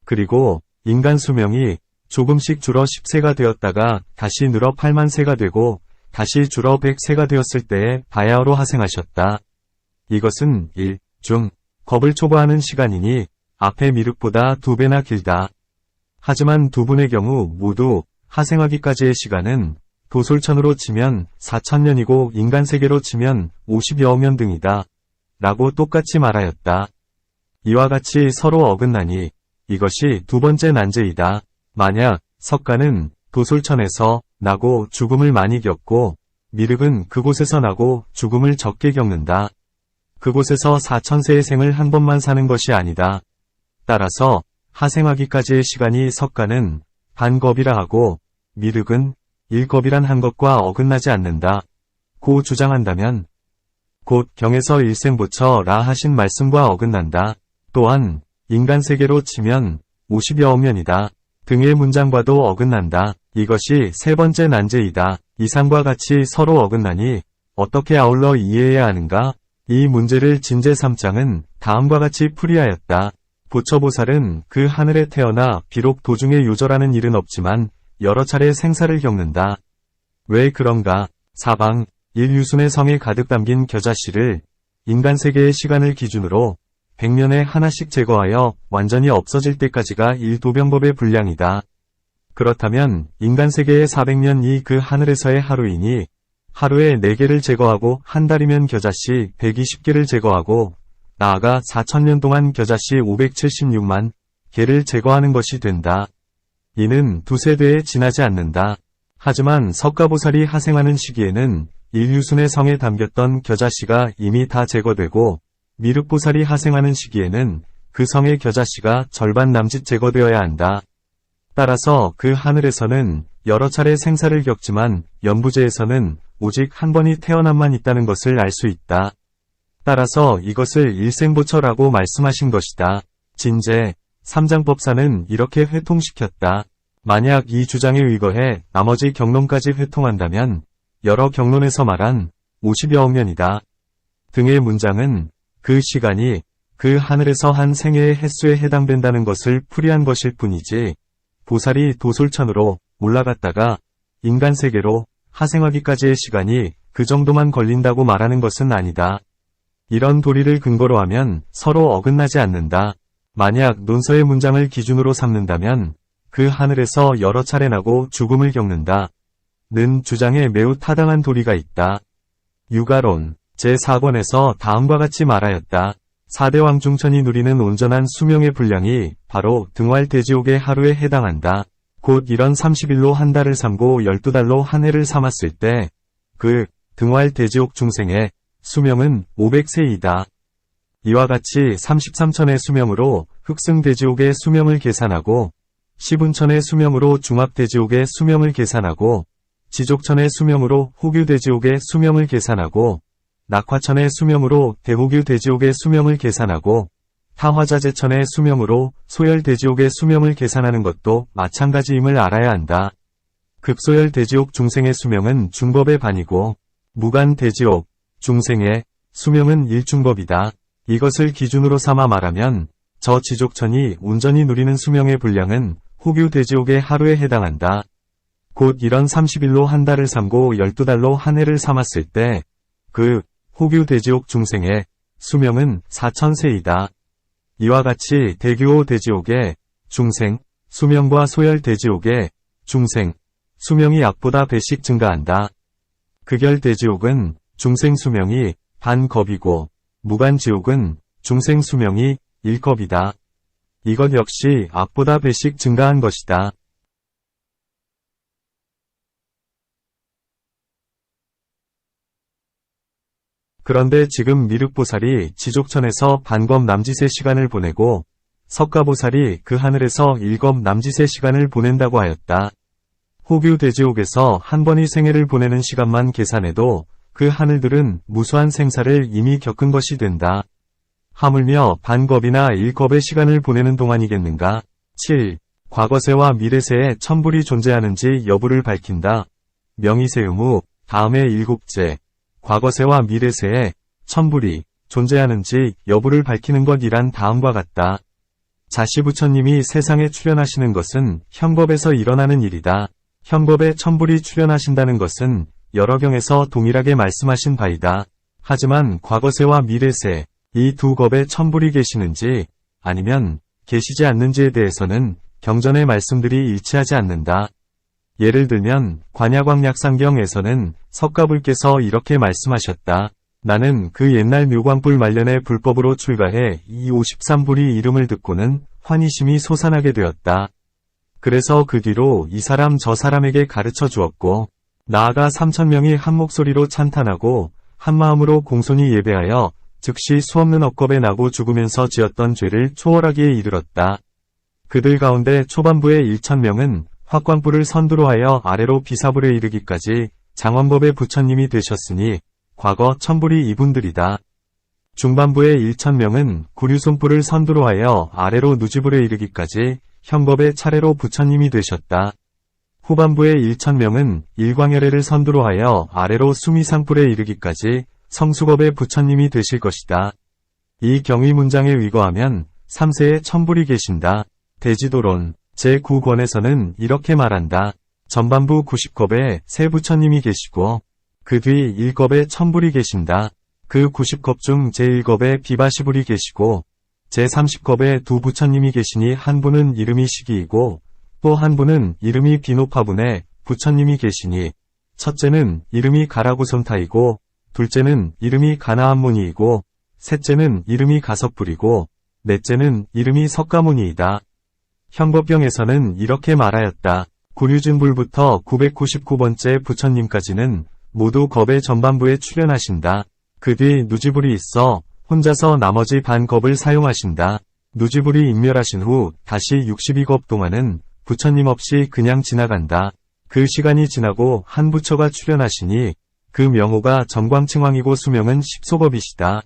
그리고 인간 수명이 조금씩 줄어 10세가 되었다가 다시 늘어 8만 세가 되고 다시 줄어 100세가 되었을 때에 바야흐로 하생하셨다. 이것은 일, 중, 겁을 초과하는 시간이니 앞의 미륵보다 2배나 길다. 하지만 두 분의 경우 모두 하생하기까지의 시간은 도솔천으로 치면 4000년이고 인간세계로 치면 50여억 년 등이다. 라고 똑같이 말하였다. 이와 같이 서로 어긋나니 이것이 두 번째 난제이다. 만약 석가는 도솔천에서 나고 죽음을 많이 겪고 미륵은 그곳에서 나고 죽음을 적게 겪는다. 그곳에서 4000세의 생을 한 번만 사는 것이 아니다. 따라서 하생하기까지의 시간이 석가는 반겁이라 하고 미륵은 1겁이란 한 것과 어긋나지 않는다. 고 주장한다면 곧 경에서 일생부처라 하신 말씀과 어긋난다. 또한 인간세계로 치면 50여억 년이다. 등의 문장과도 어긋난다. 이것이 세 번째 난제이다. 이상과 같이 서로 어긋나니 어떻게 아울러 이해해야 하는가? 이 문제를 진제 3장은 다음과 같이 풀이하였다. 부처보살은 그 하늘에 태어나 비록 도중에 요절하는 일은 없지만 여러 차례 생사를 겪는다. 왜 그런가? 사방, 일유순의 성에 가득 담긴 겨자씨를 인간 세계의 시간을 기준으로 100년에 하나씩 제거하여 완전히 없어질 때까지가 일도병법의 분량이다. 그렇다면 인간 세계의 400년이 그 하늘에서의 하루이니 하루에 4개를 제거하고 한 달이면 겨자씨 120개를 제거하고 나아가 4000년 동안 겨자씨 576만 개를 제거하는 것이 된다. 이는 두세 대에 지나지 않는다. 하지만 석가보살이 하생하는 시기에는 일유순의 성에 담겼던 겨자씨가 이미 다 제거되고 미륵보살이 하생하는 시기에는 그 성의 겨자씨가 절반 남짓 제거되어야 한다. 따라서 그 하늘에서는 여러 차례 생사를 겪지만 연부제에서는 오직 한 번이 태어남만 있다는 것을 알 수 있다. 따라서 이것을 일생보처라고 말씀하신 것이다. 진제 3장법사는 이렇게 회통시켰다. 만약 이 주장에 의거해 나머지 경론까지 회통한다면 여러 경론에서 말한 50여억 년이다. 등의 문장은 그 시간이 그 하늘에서 한 생애의 횟수에 해당된다는 것을 풀이한 것일 뿐이지 보살이 도솔천으로 올라갔다가 인간 세계로 하생하기까지의 시간이 그 정도만 걸린다고 말하는 것은 아니다. 이런 도리를 근거로 하면 서로 어긋나지 않는다. 만약 논서의 문장을 기준으로 삼는다면 그 하늘에서 여러 차례 나고 죽음을 겪는다. 는 주장에 매우 타당한 도리가 있다. 유가론 제4권에서 다음과 같이 말하였다. 4대 왕중천이 누리는 온전한 수명의 분량이 바로 등활대지옥의 하루에 해당한다. 곧 이런 30일로 한 달을 삼고 12달로 한 해를 삼았을 때 그 등활대지옥 중생의 수명은 500세이다. 이와 같이 33천의 수명으로 흑승대지옥의 수명을 계산하고 시분천의 수명으로 중압대지옥의 수명을 계산하고 지족천의 수명으로 호규대지옥의 수명을 계산하고 낙화천의 수명으로 대호규대지옥의 수명을 계산하고 타화자재천의 수명으로 소열대지옥의 수명을 계산하는 것도 마찬가지임을 알아야 한다. 급소열대지옥 중생의 수명은 중법의 반이고 무간대지옥 중생의 수명은 일중법이다. 이것을 기준으로 삼아 말하면 저 지족천이 온전히 누리는 수명의 분량은 호규대지옥의 하루에 해당한다. 곧 이런 30일로 한 달을 삼고 12달로 한 해를 삼았을 때 그 호규대지옥 중생의 수명은 4000세이다. 이와 같이 대규호 대지옥의 중생 수명과 소열 대지옥의 중생 수명이 약보다 배씩 증가한다. 극열 대지옥은 중생 수명이 반겁이고 무간지옥은 중생 수명이 1겁이다. 이것 역시 악보다 배씩 증가한 것이다. 그런데 지금 미륵보살이 지족천에서 반겁 남짓의 시간을 보내고 석가보살이 그 하늘에서 1겁 남짓의 시간을 보낸다고 하였다. 호규대지옥에서 한 번이 생애를 보내는 시간만 계산해도 그 하늘들은 무수한 생사를 이미 겪은 것이 된다. 하물며 반겁이나 1겁의 시간을 보내는 동안이겠는가? 7. 과거세와 미래세에 천불이 존재하는지 여부를 밝힌다. 명의세 의무 다음의 7째. 과거세와 미래세에 천불이 존재하는지 여부를 밝히는 것이란 다음과 같다. 자시부처님이 세상에 출현하시는 것은 현법에서 일어나는 일이다. 현법에 천불이 출현하신다는 것은 여러 경에서 동일하게 말씀하신 바이다. 하지만 과거세와 미래세 이 두 겁에 천불이 계시는지 아니면 계시지 않는지에 대해서는 경전의 말씀들이 일치하지 않는다. 예를 들면 관야광약상경에서는 석가불께서 이렇게 말씀하셨다. 나는 그 옛날 묘광불 말년의 불법으로 출가해 이 53불이 이름을 듣고는 환희심이 솟아나게 되었다. 그래서 그 뒤로 이 사람 저 사람에게 가르쳐 주었고 나아가 3000명이 한 목소리로 찬탄하고 한 마음으로 공손히 예배하여 즉시 수없는 억겁에 나고 죽으면서 지었던 죄를 초월하기에 이르렀다. 그들 가운데 초반부의 1000명은 화광불을 선두로 하여 아래로 비사불에 이르기까지 장원법의 부처님이 되셨으니 과거 천불이 이분들이다. 중반부의 1000명은 구류손불을 선두로 하여 아래로 누지불에 이르기까지 형법의 차례로 부처님이 되셨다. 후반부의 1000명은 일광열애를 선두로 하여 아래로 수미상불에 이르기까지 성수겁의 부처님이 되실 것이다. 이 경위 문장에 위거하면 3세에 천불이 계신다. 대지도론 제9권에서는 이렇게 말한다. 전반부 90겁에 세 부처님이 계시고 그 뒤 1겁에 천불이 계신다. 그 90겁 중 제1겁에 비바시불이 계시고 제30겁에 두 부처님이 계시니 한 분은 이름이 시기이고 또 한 분은 이름이 비노파분에 부처님이 계시니 첫째는 이름이 가라구손타이고 둘째는 이름이 가나안무니이고 셋째는 이름이 가석불이고 넷째는 이름이 석가모니이다. 형법경에서는 이렇게 말하였다. 구류진불부터 999번째 부처님까지는 모두 겁의 전반부에 출연하신다. 그 뒤 누지불이 있어 혼자서 나머지 반 겁을 사용하신다. 누지불이 인멸하신 후 다시 62겁 동안은 부처님 없이 그냥 지나간다. 그 시간이 지나고 한 부처가 출연하시니 그 명호가 정광칭왕이고 수명은 10소겁이시다.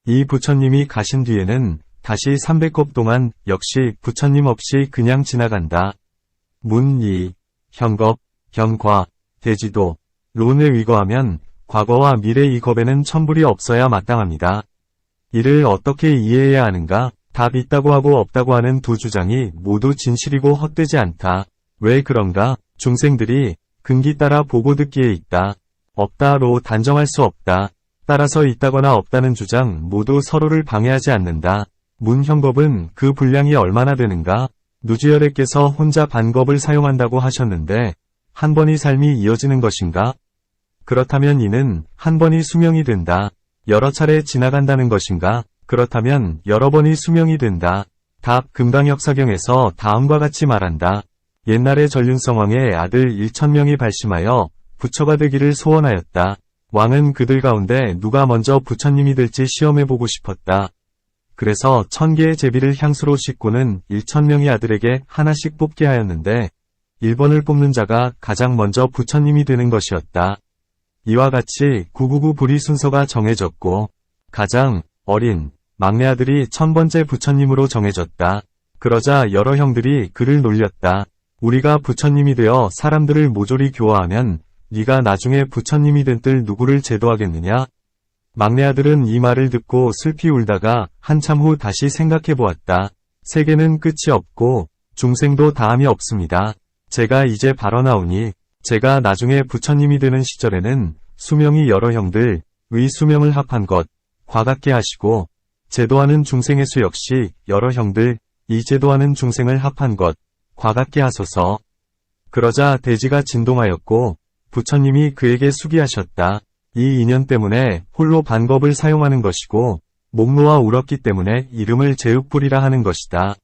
이 부처님이 가신 뒤에는 다시 300겁 동안 역시 부처님 없이 그냥 지나간다. 문이, 형겁, 경과, 대지도, 론에 위거하면 과거와 미래 이 겁에는 천불이 없어야 마땅합니다. 이를 어떻게 이해해야 하는가? 답 있다고 하고 없다고 하는 두 주장이 모두 진실이고 헛되지 않다. 왜 그런가? 중생들이 근기 따라 보고 듣기에 있다. 없다로 단정할 수 없다. 따라서 있다거나 없다는 주장 모두 서로를 방해하지 않는다. 문형겁은 그 분량이 얼마나 되는가? 누지열애께서 혼자 반겁을 사용한다고 하셨는데 한 번이 삶이 이어지는 것인가? 그렇다면 이는 한 번이 수명이 된다. 여러 차례 지나간다는 것인가? 그렇다면 여러 번이 수명이 된다. 답 금강역사경에서 다음과 같이 말한다. 옛날에 전륜성왕의 아들 1000명이 발심하여 부처가 되기를 소원하였다. 왕은 그들 가운데 누가 먼저 부처님이 될지 시험해보고 싶었다. 그래서 1000개의 제비를 향수로 씻고는 1000명의 아들에게 하나씩 뽑게 하였는데 1번을 뽑는 자가 가장 먼저 부처님이 되는 것이었다. 이와 같이 999 불의 순서가 정해졌고 가장 어린 막내 아들이 1000번째 부처님으로 정해졌다. 그러자 여러 형들이 그를 놀렸다. 우리가 부처님이 되어 사람들을 모조리 교화하면 네가 나중에 부처님이 된 뜰 누구를 제도하겠느냐? 막내 아들은 이 말을 듣고 슬피 울다가 한참 후 다시 생각해 보았다. 세계는 끝이 없고 중생도 다함이 없습니다. 제가 이제 발언하오니 제가 나중에 부처님이 되는 시절에는 수명이 여러 형들의 수명을 합한 것 과같게 하시고 제도하는 중생의 수 역시 여러 형들 이 제도하는 중생을 합한 것 과같게 하소서. 그러자 대지가 진동하였고 부처님이 그에게 수기하셨다. 이 인연 때문에 홀로 반겁을 사용하는 것이고 목놓아 울었기 때문에 이름을 제육불이라 하는 것이다.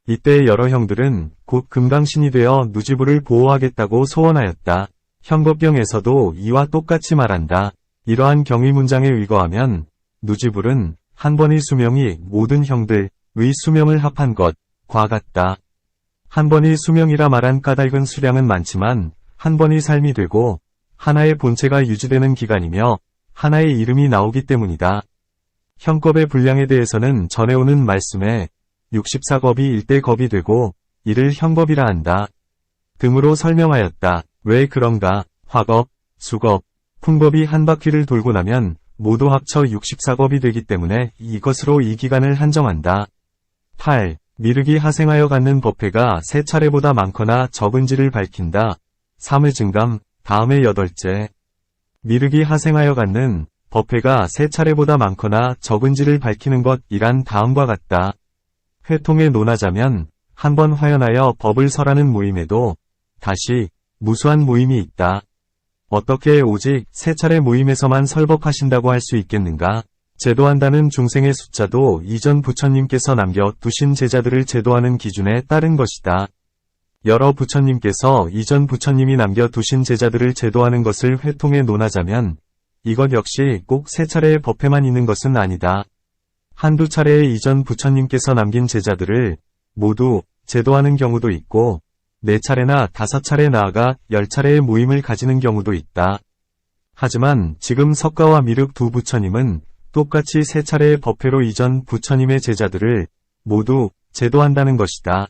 이때 여러 형들은 곧 금강신이 되어 누지불을 보호하겠다고 소원하였다. 형법경에서도 이와 똑같이 말한다. 이러한 경위 문장에 위거하면 누지불은 한 번의 수명이 모든 형들의 수명을 합한 것과 같다. 한 번의 수명이라 말한 까닭은 수량은 많지만 한 번의 삶이 되고 하나의 본체가 유지되는 기간이며 하나의 이름이 나오기 때문이다. 형겁의 분량에 대해서는 전해오는 말씀에 64겁이 1대 겁이 되고 이를 형겁이라 한다. 등으로 설명하였다. 왜 그런가? 화겁, 수겁, 풍겁이 한 바퀴를 돌고 나면 모두 합쳐 64겁이 되기 때문에 이것으로 이 기간을 한정한다. 8. 미륵이 하생하여 갖는 법회가 세 차례보다 많거나 적은지를 밝힌다. 3의 증감, 다음의 8째. 미륵이 하생하여 갖는 법회가 세 차례보다 많거나 적은지를 밝히는 것이란 다음과 같다. 회통에 논하자면 한 번 화연하여 법을 설하는 모임에도 다시 무수한 모임이 있다. 어떻게 오직 세 차례 모임에서만 설법하신다고 할 수 있겠는가? 제도한다는 중생의 숫자도 이전 부처님께서 남겨두신 제자들을 제도하는 기준에 따른 것이다. 여러 부처님께서 이전 부처님이 남겨두신 제자들을 제도하는 것을 회통에 논하자면 이것 역시 꼭 세 차례의 법회만 있는 것은 아니다. 한두 차례의 이전 부처님께서 남긴 제자들을 모두 제도하는 경우도 있고 4차례나 5차례 나아가 10차례의 모임을 가지는 경우도 있다. 하지만 지금 석가와 미륵 두 부처님은 똑같이 3차례의 법회로 이전 부처님의 제자들을 모두 제도한다는 것이다.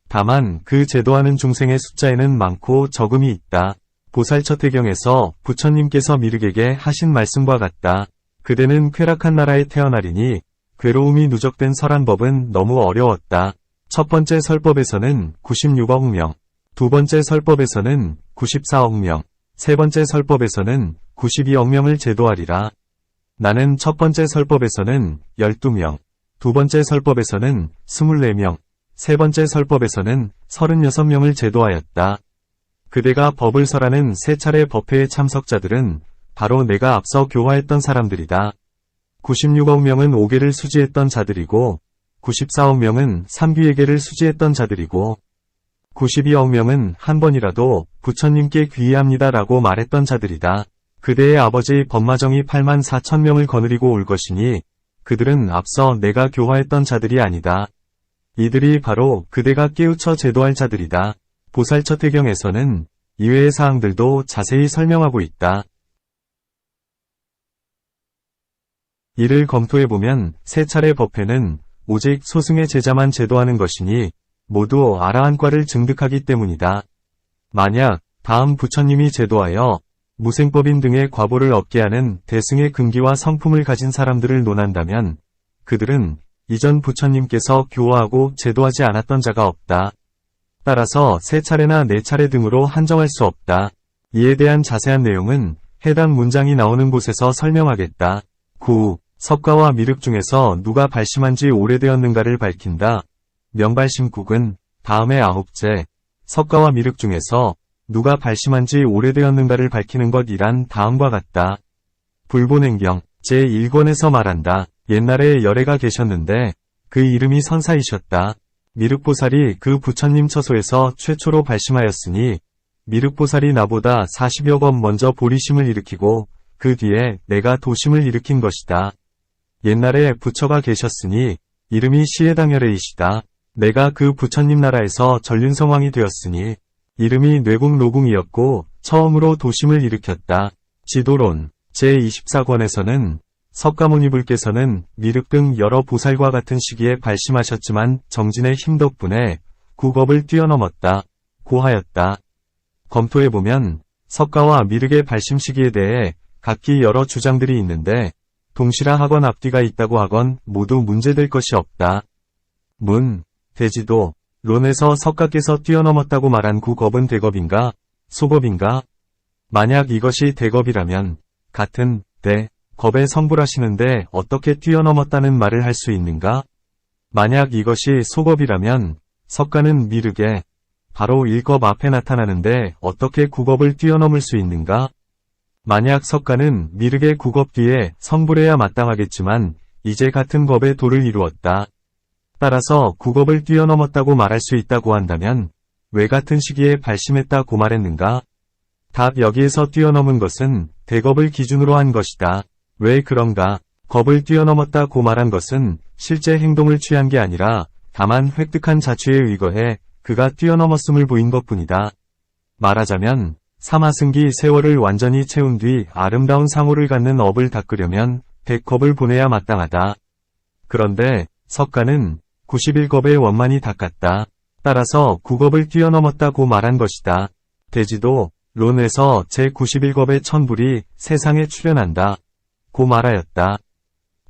다만 그 제도하는 중생의 숫자에는 많고 적음이 있다. 보살처태경에서 부처님께서 미륵에게 하신 말씀과 같다. 그대는 쾌락한 나라에 태어나리니 괴로움이 누적된 설한 법은 너무 어려웠다. 첫 번째 설법에서는 96억 명, 두 번째 설법에서는 94억 명, 세 번째 설법에서는 92억 명을 제도하리라. 나는 첫 번째 설법에서는 12명, 두 번째 설법에서는 24명, 세 번째 설법에서는 36명을 제도하였다. 그대가 법을 설하는 세 차례 법회의 참석자들은 바로 내가 앞서 교화했던 사람들이다. 96억 명은 5개를 수지했던 자들이고 94억 명은 3귀에게를 수지했던 자들이고 92억 명은 한 번이라도 부처님께 귀의합니다라고 말했던 자들이다. 그대의 아버지 법마정이 8만 4천 명을 거느리고 올 것이니 그들은 앞서 내가 교화했던 자들이 아니다. 이들이 바로 그대가 깨우쳐 제도할 자들이다. 보살처태경에서는 이외의 사항들도 자세히 설명하고 있다. 이를 검토해보면 세 차례 법회는 오직 소승의 제자만 제도하는 것이니 모두 아라한과를 증득하기 때문이다. 만약 다음 부처님이 제도하여 무생법인 등의 과보를 얻게 하는 대승의 근기와 성품을 가진 사람들을 논한다면 그들은 이전 부처님께서 교화하고 제도하지 않았던 자가 없다. 따라서 세 차례나 네 차례 등으로 한정할 수 없다. 이에 대한 자세한 내용은 해당 문장이 나오는 곳에서 설명하겠다. 9. 석가와 미륵 중에서 누가 발심한 지 오래되었는가를 밝힌다. 명발심국은 다음의 9째. 석가와 미륵 중에서 누가 발심한 지 오래되었는가를 밝히는 것이란 다음과 같다. 불본행경 제1권에서 말한다. 옛날에 열애가 계셨는데 그 이름이 선사이셨다. 미륵보살이 그 부처님 처소에서 최초로 발심하였으니 미륵보살이 나보다 40여 번 먼저 보리심을 일으키고 그 뒤에 내가 도심을 일으킨 것이다. 옛날에 부처가 계셨으니 이름이 시해당열애이시다. 내가 그 부처님 나라에서 전륜성왕이 되었으니 이름이 뇌국노궁이었고 처음으로 도심을 일으켰다. 지도론 제24권에서는 석가모니불께서는 미륵 등 여러 보살과 같은 시기에 발심하셨지만 정진의 힘 덕분에 국업을 뛰어넘었다. 고하였다. 검토해보면 석가와 미륵의 발심 시기에 대해 각기 여러 주장들이 있는데 동시라 하건 앞뒤가 있다고 하건 모두 문제될 것이 없다. 문, 대지도, 론에서 석가께서 뛰어넘었다고 말한 국업은 대겁인가? 소겁인가? 만약 이것이 대겁이라면 같은 겁에 성불하시는데 어떻게 뛰어넘었다는 말을 할 수 있는가? 만약 이것이 소겁이라면 석가는 미륵에 바로 1겁 앞에 나타나는데 어떻게 국업을 뛰어넘을 수 있는가? 만약 석가는 미륵의 국업 뒤에 성불해야 마땅하겠지만 이제 같은 겁의 도를 이루었다. 따라서 국업을 뛰어넘었다고 말할 수 있다고 한다면 왜 같은 시기에 발심했다고 말했는가? 답 여기에서 뛰어넘은 것은 대겁을 기준으로 한 것이다. 왜 그런가? 겁을 뛰어넘었다고 말한 것은 실제 행동을 취한 게 아니라 다만 획득한 자취에 의거해 그가 뛰어넘었음을 보인 것뿐이다. 말하자면 사마승기 세월을 완전히 채운 뒤 아름다운 상호를 갖는 업을 닦으려면 100겁을 보내야 마땅하다. 그런데 석가는 91겁의 원만히 닦았다. 따라서 9겁을 뛰어넘었다고 말한 것이다. 대지도 론에서 제91겁의 천불이 세상에 출현한다. 고 말하였다.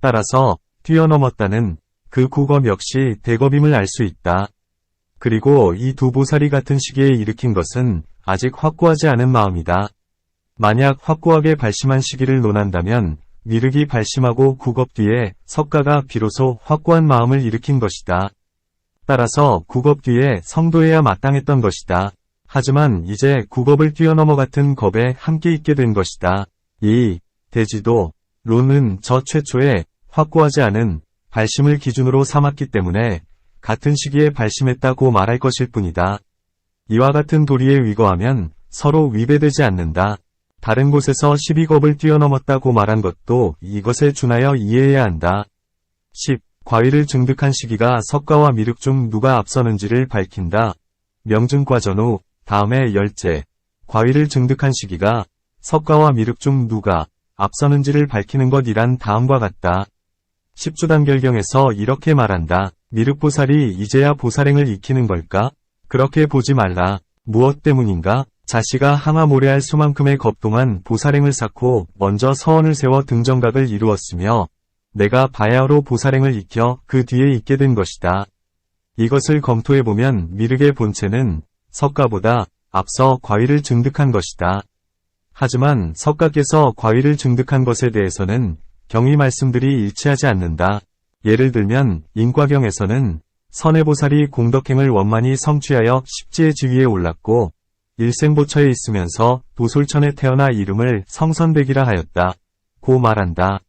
따라서 뛰어넘었다는 그 9겁 역시 대겁임을 알 수 있다. 그리고 이 두 보살이 같은 시기에 일으킨 것은 아직 확고하지 않은 마음이다. 만약 확고하게 발심한 시기를 논한다면 미륵이 발심하고 9겁 뒤에 석가가 비로소 확고한 마음을 일으킨 것이다. 따라서 9겁 뒤에 성도해야 마땅했던 것이다. 하지만 이제 9겁을 뛰어넘어 같은 겁에 함께 있게 된 것이다. 이 대지도 론은 저 최초에 확고하지 않은 발심을 기준으로 삼았기 때문에 같은 시기에 발심했다고 말할 것일 뿐이다. 이와 같은 도리에 위거하면 서로 위배되지 않는다. 다른 곳에서 12겁을 뛰어넘었다고 말한 것도 이것에 준하여 이해해야 한다. 10. 과위를 증득한 시기가 석가와 미륵 중 누가 앞서는지를 밝힌다. 명증과 전후 다음에 10째. 과위를 증득한 시기가 석가와 미륵 중 누가 앞서는지를 밝히는 것이란 다음과 같다. 10주단결경에서 이렇게 말한다. 미륵보살이 이제야 보살행을 익히는 걸까? 그렇게 보지 말라. 무엇 때문인가? 자씨가 항아모래알 수만큼의 겁동한 보살행을 쌓고 먼저 서원을 세워 등정각을 이루었으며 내가 바야흐로 보살행을 익혀 그 뒤에 있게 된 것이다. 이것을 검토해보면 미륵의 본체는 석가보다 앞서 과위를 증득한 것이다. 하지만 석가께서 과위를 증득한 것에 대해서는 경의 말씀들이 일치하지 않는다. 예를 들면 인과경에서는 선해보살이 공덕행을 원만히 성취하여 십지의 지위에 올랐고 일생보처에 있으면서 도솔천에 태어나 이름을 성선백이라 하였다. 고 말한다.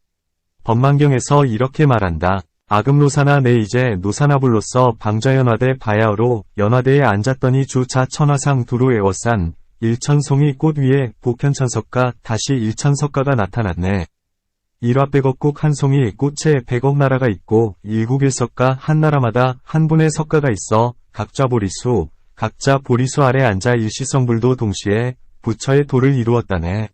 법만경에서 이렇게 말한다. 아금노사나 내 이제 노사나불로서 방좌연화대 바야흐로 연화대에 앉았더니 주차 천화상 두루 에워싼 일천송이 꽃 위에 복현천석가 다시 일천석가가 나타났네. 일화백억국 한 송이 꽃에 100억 나라가 있고 일국일석가 한 나라마다 한 분의 석가가 있어 각자 보리수 아래 앉아 일시성불도 동시에 부처의 도를 이루었다네.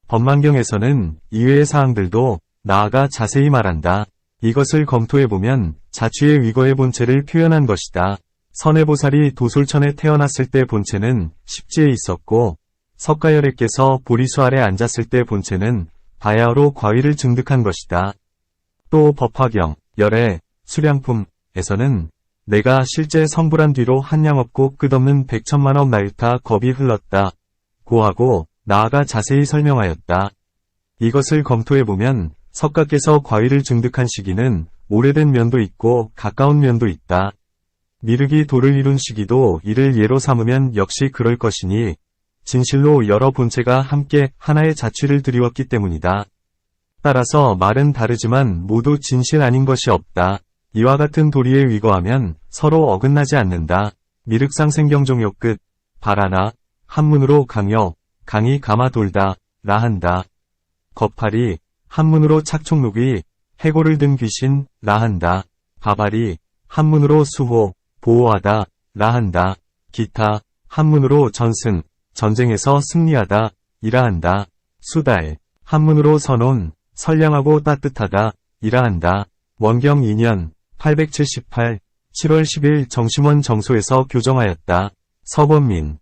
법만경에서는 이외의 사항들도 나아가 자세히 말한다. 이것을 검토해보면 자취의 위거의 본체를 표현한 것이다. 선해보살이 도솔천에 태어났을 때 본체는 십지에 있었고 석가열애께서 보리수 아래 앉았을 때 본체는 바야흐로 과위를 증득한 것이다. 또 법화경, 열애, 수량품에서는 내가 실제 성불한 뒤로 한량 없고 끝없는 100천만억 나유타 겁이 흘렀다. 고하고 나아가 자세히 설명하였다. 이것을 검토해보면 석가께서 과위를 증득한 시기는 오래된 면도 있고 가까운 면도 있다. 미륵이 도를 이룬 시기도 이를 예로 삼으면 역시 그럴 것이니 진실로 여러 본체가 함께 하나의 자취를 드리웠기 때문이다. 따라서 말은 다르지만 모두 진실 아닌 것이 없다. 이와 같은 도리에 위거하면 서로 어긋나지 않는다. 미륵상생경종요 끝. 바라나 한문으로 강여, 강이 감아 돌다 라 한다. 거팔이 한문으로 착촉록이 해골을 든 귀신 라 한다. 바발이 한문으로 수호, 보호하다 라 한다. 기타 한문으로 전승, 전쟁에서 승리하다 이라 한다. 수달 한문으로 선온, 선량하고 따뜻하다 이라 한다. 원경 2년 878 7월 10일 정심원 정소에서 교정하였다. 서범민